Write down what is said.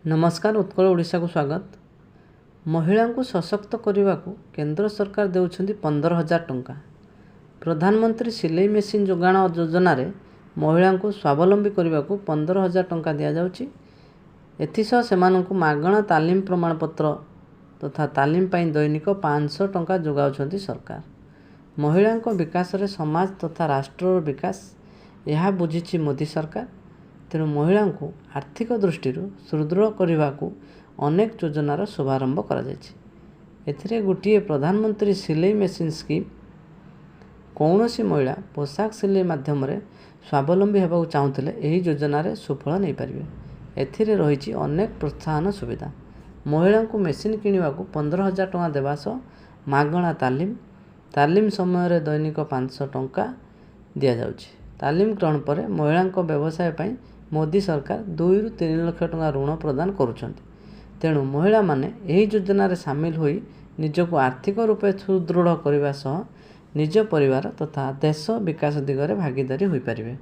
नमस्कार उत्कल ओडिशा को स्वागत। महिला को सशक्त करने को केंद्र सरकार देउछंती 15,000 टंका। प्रधानमंत्री सिलाई मेसीन जोगाण योजना रे महिला को स्वावलंबी करने को 15,000 टंका दिया जाउची। एथिसह सेमानंकु मागणा तालीम प्रमाणपत्र तथा तालीम पाई दैनिक 500 टंका जोगाउछंती सरकार। महिला विकास रे समाज तथा राष्ट्र विकास यह बुझीची मोदी सरकार। तेणु महिला को आर्थिक दृष्टि सुदृढ़ करने को अनेक योजनार शुभारंभ कर गोटे प्रधानमंत्री सिलाई मेसीन स्कीम। कौन सी महिला पोशाक सिलाई माध्यम स्वावलंबी होगा चाहूले यही योजन सुफल नहीं पारे। एथिरे रही अनेक प्रोत्साहन सुविधा। महिला को मेसीन किणवा को 15,000 टंका देवा सह मागणा तालीम समय दैनिक 500 टंका दि जाउछि। तालीम ग्रहण पर महिला व्यवसाय पर मोदी सरकार 2 ରୁ 3 लाख टंका ऋण प्रदान करुछंती। तेणु महिला माने यही योजन सामिल होई निजको आर्थिक रूपे सुदृढ़ करने सह निज परिवार तथा देश विकास दिगरे भागीदारी होई पारिबे।